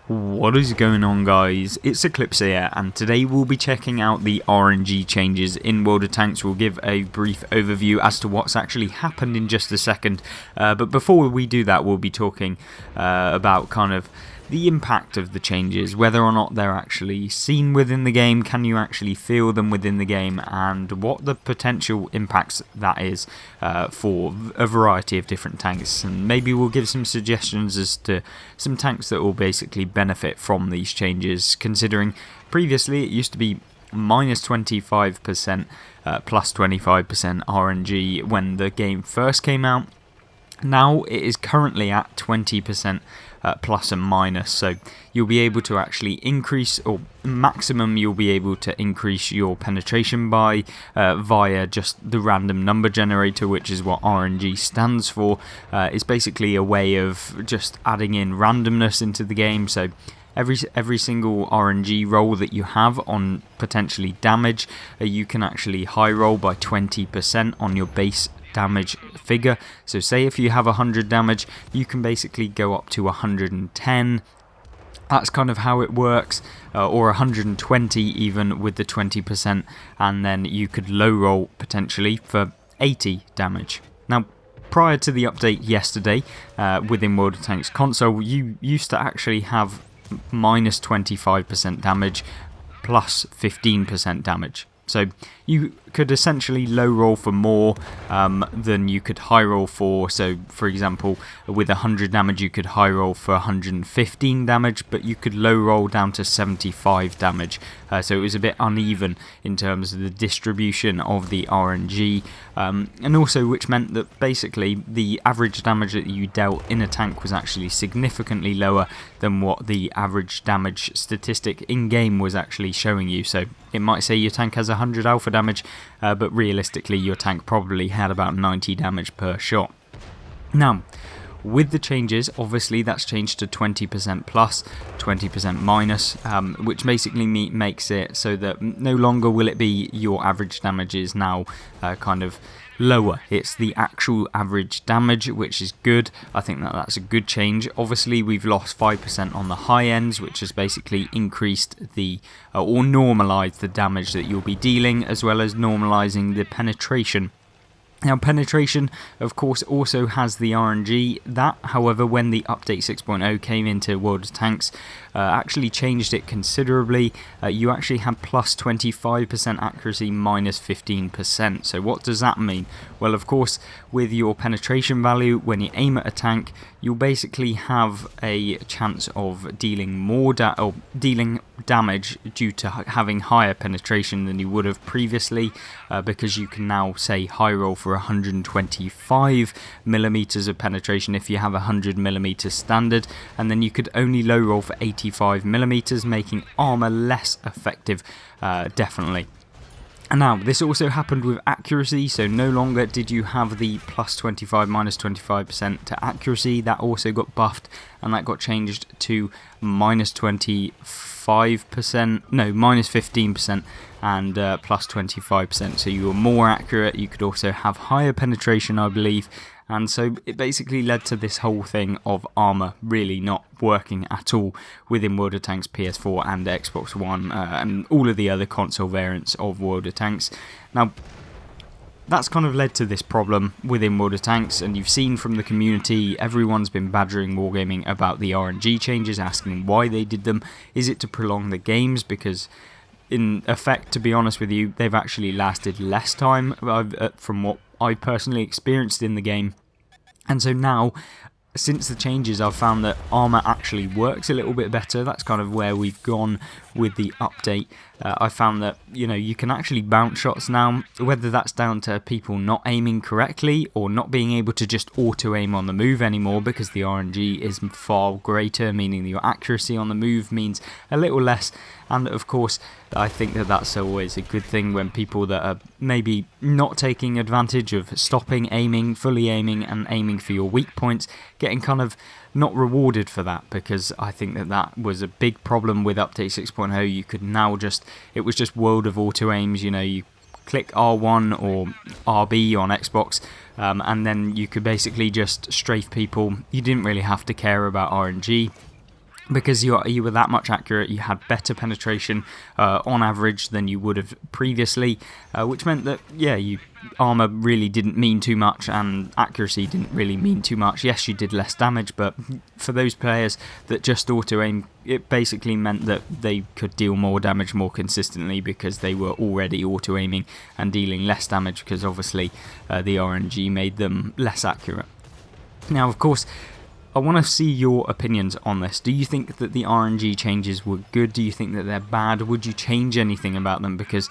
What is going on, guys? It's Eclipse here, and today we'll be checking out the RNG changes in World of Tanks. We'll give a brief overview as to what's actually happened in just a second, but before we do that, we'll be talking about kind of the impact of the changes, whether or not they're actually seen within the game, can you actually feel them within the game, and what the potential impacts that is for a variety of different tanks. And maybe we'll give some suggestions as to some tanks that will basically benefit from these changes, considering previously it used to be minus 25%, plus 25% RNG when the game first came out. Now it is currently at 20% plus and minus, so you'll be able to actually increase, or maximum you'll be able to increase your penetration by via just the random number generator, which is what RNG stands for. It's basically a way of just adding in randomness into the game, so every single RNG roll that you have on potentially damage, you can actually high roll by 20% on your base damage figure. So say if you have 100 damage, you can basically go up to 110. That's kind of how it works, or 120 even with the 20%, and then you could low roll potentially for 80 damage. Now, prior to the update yesterday within World of Tanks console, you used to actually have minus 25% damage plus 15% damage. So you could essentially low roll for more than you could high roll for. So for example, with 100 damage you could high roll for 115 damage, but you could low roll down to 75 damage. So it was a bit uneven in terms of the distribution of the RNG, and also which meant that basically the average damage that you dealt in a tank was actually significantly lower than what the average damage statistic in game was actually showing you. So it might say your tank has 100 alpha damage, but realistically your tank probably had about 90 damage per shot. Now, with the changes, obviously that's changed to 20% plus, 20% minus, which basically makes it so that no longer will it be your average damage is now kind of lower. It's the actual average damage, which is good. I think that that's a good change. Obviously we've lost 5% on the high ends, which has basically increased the or normalized the damage that you'll be dealing, as well as normalizing the penetration. Now, penetration, of course, also has the RNG. That, however, when the update 6.0 came into World of Tanks, actually changed it considerably. You actually had plus 25% accuracy, minus 15%. So what does that mean? Well, of course, with your penetration value, when you aim at a tank, you'll basically have a chance of dealing more dealing damage due to having higher penetration than you would have previously, because you can now say high roll for 125 millimeters of penetration if you have 100 millimeters standard, and then you could only low roll for 85 millimeters, making armor less effective, definitely. And now, this also happened with accuracy, so no longer did you have the plus 25, minus 25% to accuracy. That also got buffed, and that got changed to minus 25%, no, minus 15%, and plus 25%. So you were more accurate, you could also have higher penetration, I believe. And so it basically led to this whole thing of armor really not working at all within World of Tanks PS4 and Xbox One, and all of the other console variants of World of Tanks. Now, that's kind of led to this problem within World of Tanks, and you've seen from the community, everyone's been badgering Wargaming about the RNG changes, asking why they did them. Is it to prolong the games? Because in effect, to be honest with you, they've actually lasted less time from what I personally experienced in the game. And so now, since the changes, I've found that armor actually works a little bit better. That's kind of where we've gone with the update. I found that, you know, you can actually bounce shots now, whether that's down to people not aiming correctly or not being able to just auto-aim on the move anymore because the RNG is far greater, meaning your accuracy on the move means a little less. And of course, I think that that's always a good thing when people that are maybe not taking advantage of stopping aiming, fully aiming, and aiming for your weak points, getting kind of not rewarded for that, because I think that that was a big problem with Update 6.0. You could now it was just world of auto aims, you know, you click R1 or RB on Xbox, and then you could basically just strafe people. You didn't really have to care about RNG. because you were that much accurate. You had better penetration on average than you would have previously, which meant that armor really didn't mean too much and accuracy didn't really mean too much. Yes, you did less damage, but for those players that just auto aim, it basically meant that they could deal more damage more consistently because they were already auto aiming and dealing less damage, because obviously the RNG made them less accurate. Now, of course, I want to see your opinions on this. Do you think that the RNG changes were good? Do you think that they're bad? Would you change anything about them? Because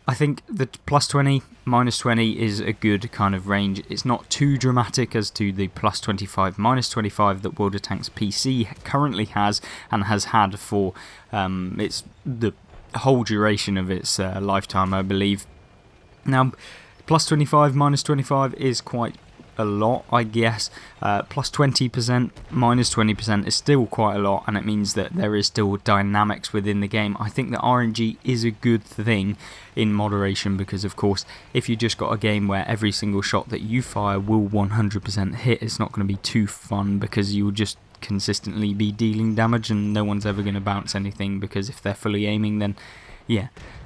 I think the +20, -20 is a good kind of range. It's not too dramatic as to the +25, -25 that World of Tanks PC currently has and has had for the whole duration of its lifetime, I believe. Now, +25, -25 is quite a lot, I guess. +20%, -20% is still quite a lot, and it means that there is still dynamics within the game. I think that RNG is a good thing in moderation, because of course if you just got a game where every single shot that you fire will 100% hit, it's not going to be too fun, because you will just consistently be dealing damage and no one's ever going to bounce anything, because if they're fully aiming, then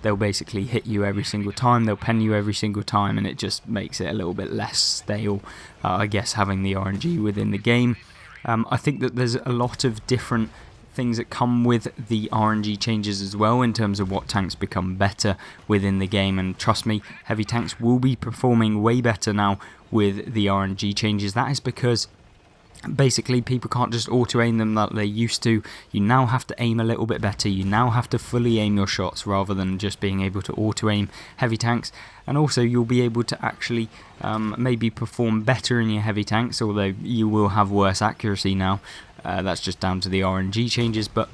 they'll basically hit you every single time, they'll pen you every single time, and it just makes it a little bit less stale, I guess, having the RNG within the game. I think that there's a lot of different things that come with the RNG changes as well, in terms of what tanks become better within the game, and trust me, heavy tanks will be performing way better now with the RNG changes. That is because basically people can't just auto aim them like they used to. You now have to aim a little bit better, you now have to fully aim your shots rather than just being able to auto aim heavy tanks, and also you'll be able to actually maybe perform better in your heavy tanks, although you will have worse accuracy now. That's just down to the RNG changes, but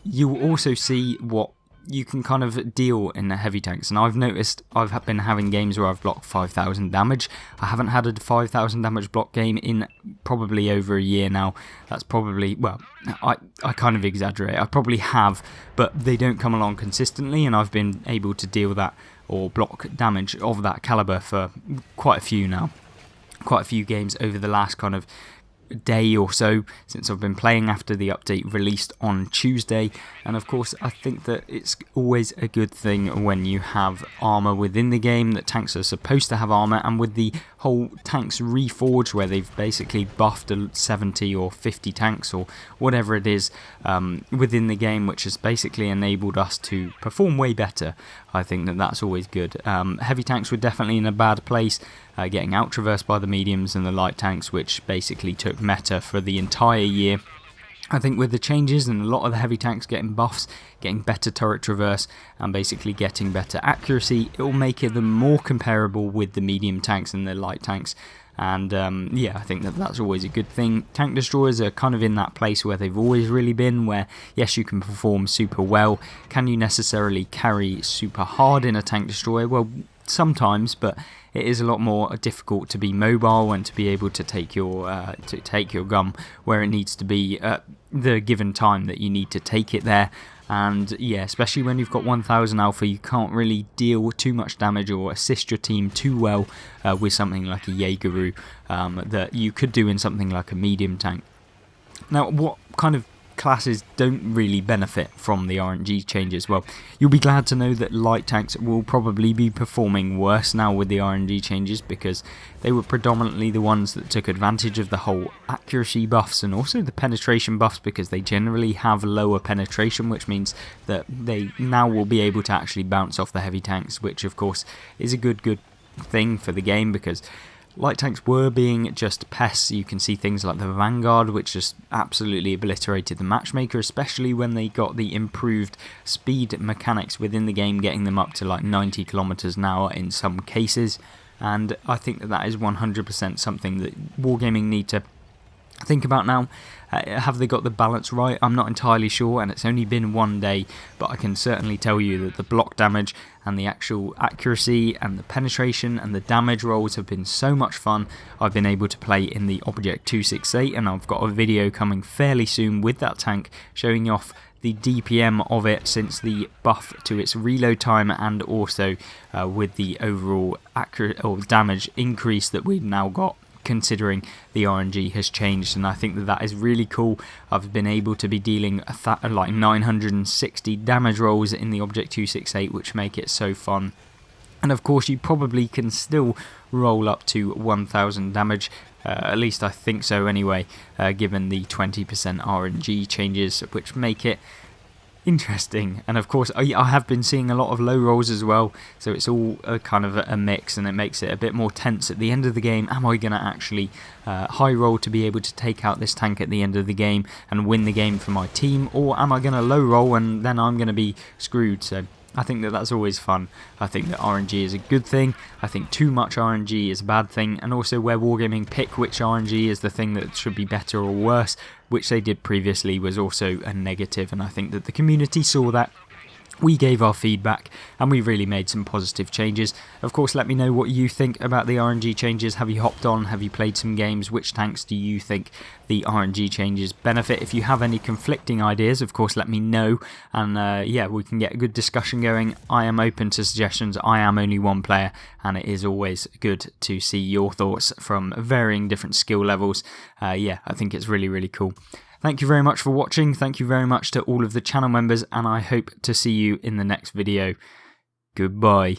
you'll also see what you can kind of deal in the heavy tanks. And I've noticed I've been having games where I've blocked 5,000 damage. I haven't had a 5,000 damage block game in probably over a year now. That's probably, well, I kind of exaggerate. I probably have, but they don't come along consistently, and I've been able to deal that or block damage of that caliber for quite a few now. Quite a few games over the last kind of day or so since I've been playing after the update released on Tuesday. And of course I think that it's always a good thing when you have armor within the game, that tanks are supposed to have armor, and with the whole tanks reforged where they've basically buffed 70 or 50 tanks or whatever it is within the game, which has basically enabled us to perform way better. I think that that's always good. Heavy tanks were definitely in a bad place, getting out-traversed by the mediums and the light tanks, which basically took meta for the entire year. I think with the changes and a lot of the heavy tanks getting buffs, getting better turret traverse, and basically getting better accuracy, it will make them more comparable with the medium tanks and the light tanks. And I think that that's always a good thing. Tank destroyers are kind of in that place where they've always really been, where yes, you can perform super well. Can you necessarily carry super hard in a tank destroyer? Well, sometimes, but it is a lot more difficult to be mobile and to be able to take your gun where it needs to be at the given time that you need to take it there. And yeah, especially when you've got 1000 alpha, you can't really deal too much damage or assist your team too well with something like a Jaegeru that you could do in something like a medium tank. Now, what kind of classes don't really benefit from the RNG changes? Well, you'll be glad to know that light tanks will probably be performing worse now with the RNG changes, because they were predominantly the ones that took advantage of the whole accuracy buffs and also the penetration buffs, because they generally have lower penetration, which means that they now will be able to actually bounce off the heavy tanks, which of course is a good thing for the game, because light tanks were being just pests. You can see things like the Vanguard, which just absolutely obliterated the matchmaker, especially when they got the improved speed mechanics within the game, getting them up to like 90 kilometers an hour in some cases. And I think that that is 100% something that Wargaming need to think about now. Have they got the balance right? I'm not entirely sure, and it's only been one day, but I can certainly tell you that the block damage and the actual accuracy and the penetration and the damage rolls have been so much fun. I've been able to play in the Object 268, and I've got a video coming fairly soon with that tank showing off the DPM of it since the buff to its reload time, and also with the overall accurate or damage increase that we've now got considering the RNG has changed, and I think that is really cool. I've been able to be dealing like 960 damage rolls in the Object 268, which make it so fun. And of course you probably can still roll up to 1000 damage, at least I think so anyway, given the 20% RNG changes, which make it interesting. And of course I have been seeing a lot of low rolls as well, so it's all kind of a mix, and it makes it a bit more tense at the end of the game. Am I going to actually high roll to be able to take out this tank at the end of the game and win the game for my team, or am I going to low roll and then I'm going to be screwed? So I think that that's always fun. I think that RNG is a good thing. I think too much RNG is a bad thing, and also where Wargaming pick which RNG is the thing that should be better or worse, which they did previously, was also a negative, and I think that the community saw that. We gave our feedback and we really made some positive changes. Of course, let me know what you think about the RNG changes. Have you hopped on? Have you played some games? Which tanks do you think the RNG changes benefit? If you have any conflicting ideas, of course, let me know. And yeah, we can get a good discussion going. I am open to suggestions. I am only one player, and it is always good to see your thoughts from varying different skill levels. Yeah, I think it's really, really cool. Thank you very much for watching. Thank you very much to all of the channel members, and I hope to see you in the next video. Goodbye.